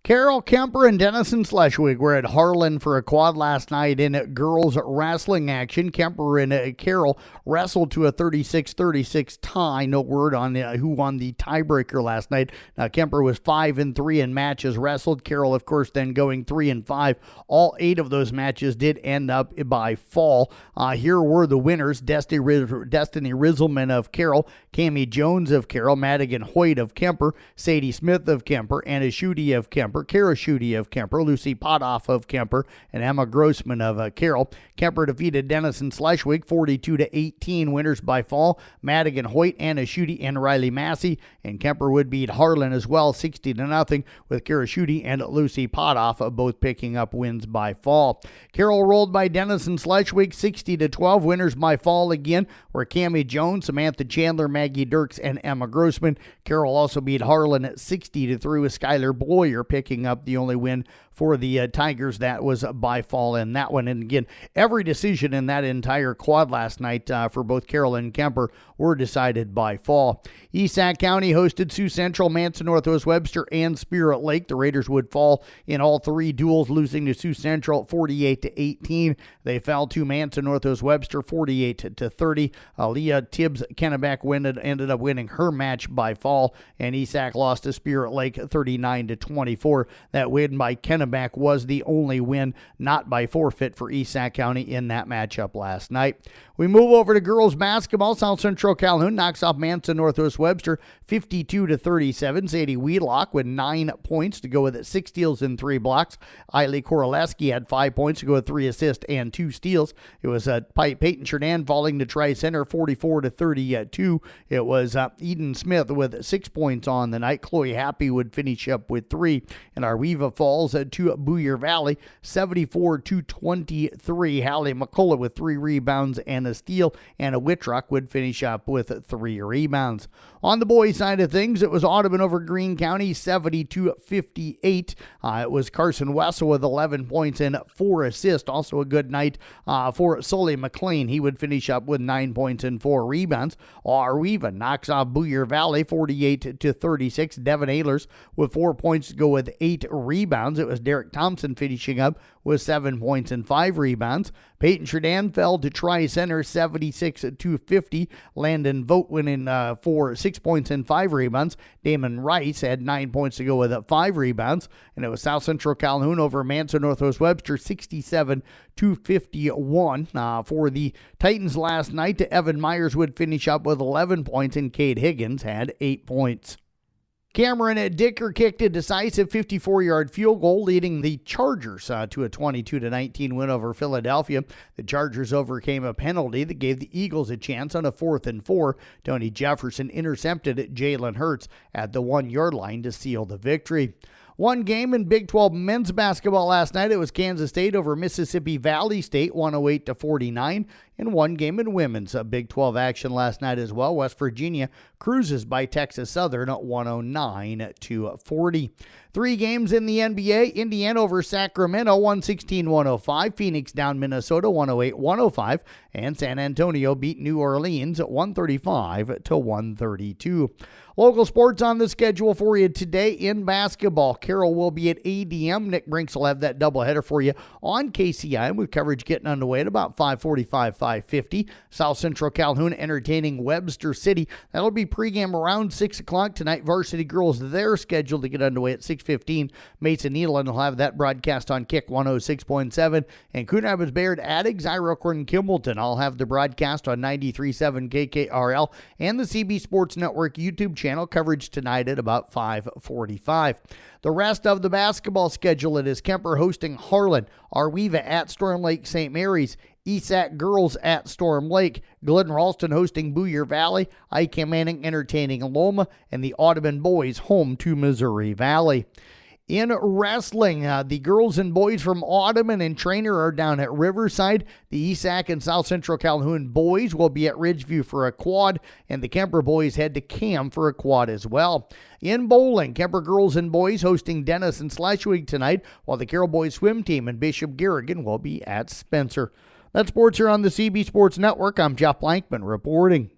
Carol Kemper and Denison Schleswig were at Harlan for a quad last night in girls wrestling action. Kemper and Carol wrestled to a 36-36 tie. No word on who won the tiebreaker last night. Now, Kemper was 5-3 in matches wrestled. Carol, of course, then going 3-5. All 8 of those matches did end up by fall. Here were the winners: Destiny Rizzleman of Carol, Cammie Jones of Carol, Madigan Hoyt of Kemper, Sadie Smith of Kemper, Anna Schutte of Kemper, Kara Schutte of Kemper, Lucy Potoff of Kemper, and Emma Grossman of Carol. Kemper defeated Denison Schleswig 42-18, winners by fall: Madigan Hoyt, Anna Schutte, and Riley Massey. And Kemper would beat Harlan as well 60-0, with Kara Schutte and Lucy Potoff both picking up wins by fall. Carol rolled by Denison Schleswig 60-12, winners by fall again were Cammie Jones, Samantha Chandler, Maggie Dirks, and Emma Grossman. Carol also beat Harlan at 60-3, with Skylar Bloyer picking up the only win for the Tigers. That was by fall in that one. And again, every decision in that entire quad last night for both Carol and Kemper were decided by fall. East Sac County hosted Sioux Central, Manson Northwest Webster, and Spirit Lake. The Raiders would fall in all 3 duels, losing to Sioux Central 48-18. They fell to Manson Northwest Webster 48-30. Leah Tibbs Kennebec ended up winning her match by fall, and East Sac lost to Spirit Lake 39-24. That win by Kennebec was the only win, not by forfeit, for East Sac County in that matchup last night. We move over to girls basketball. South Central Calhoun knocks off Manson Northwest Webster 52-37. Sadie Wheelock with 9 points to go with it, 6 steals and 3 blocks. Eiley Koraleski had 5 points to go with 3 assists and 2 steals. It was Peyton Sherdan falling to Tri Center 44-32. It was Eden Smith with 6 points on the night. Chloe Happy would finish up with 3. And Arweva falls to Boyer Valley 74-23. Hallie McCullough with 3 rebounds and a steal, and a Whitrock would finish up with 3 rebounds. On the boys' side of things, it was Audubon over Greene County 70-58. It was Carson Wessel with 11 points and 4 assists. Also a good night for Sully McLean. He would finish up with 9 points and 4 rebounds. Arweva knocks off Boyer Valley 48-36. Devin Ehlers with 4 points to go with 8 rebounds. It was Derek Thompson finishing up with 7 points and 5 rebounds. Peyton Sherdan fell to Tri Center 76-50. Landon Vogt winning for 6 points and 5 rebounds. Damon Rice had 9 points to go with 5 rebounds. And it was South Central Calhoun over Manson Northwest Webster 67-51. For the Titans last night, Evan Myers would finish up with 11 points, and Cade Higgins had 8 points. Cameron Dicker kicked a decisive 54-yard field goal, leading the Chargers to a 22-19 win over Philadelphia. The Chargers overcame a penalty that gave the Eagles a chance on a 4th and 4. Tony Jefferson intercepted Jalen Hurts at the 1-yard line to seal the victory. One game in Big 12 men's basketball last night. It was Kansas State over Mississippi Valley State 108-49. And one game in women's Big 12 action last night as well. West Virginia cruises by Texas Southern at 109-40. 3 games in the NBA. Indiana over Sacramento 116-105. Phoenix down Minnesota 108-105. And San Antonio beat New Orleans at 135-132. Local sports on the schedule for you today in basketball. Carroll will be at ADM. Nick Brinks will have that doubleheader for you on KCIM, with coverage getting underway at about 5:45, 5:50. South Central Calhoun entertaining Webster City. That'll be pregame around 6 o'clock tonight. Varsity girls, they're scheduled to get underway at 6:15. Mason Nealon will have that broadcast on Kick 106.7. And Coon Rapids Bayard at Xyrocorn Kimballton. I'll have the broadcast on 93.7 KKRL and the CB Sports Network YouTube channel. Coverage tonight at about 5:45. The rest of the basketball schedule, it is Kemper hosting Harlan, Arweva at Storm Lake St. Mary's, ESAC girls at Storm Lake, Glen Ralston hosting Boyer Valley, Ike Manning entertaining Loma, and the Audubon boys home to Missouri Valley. In wrestling, the girls and boys from Audubon and Trainer are down at Riverside. The ESAC and South Central Calhoun boys will be at Ridgeview for a quad, and the Kemper boys head to Cam for a quad as well. In bowling, Kemper girls and boys hosting Denison Schleswig tonight, while the Carroll boys swim team and Bishop Garrigan will be at Spencer. That's sports here on the CB Sports Network. I'm Jeff Blankman reporting.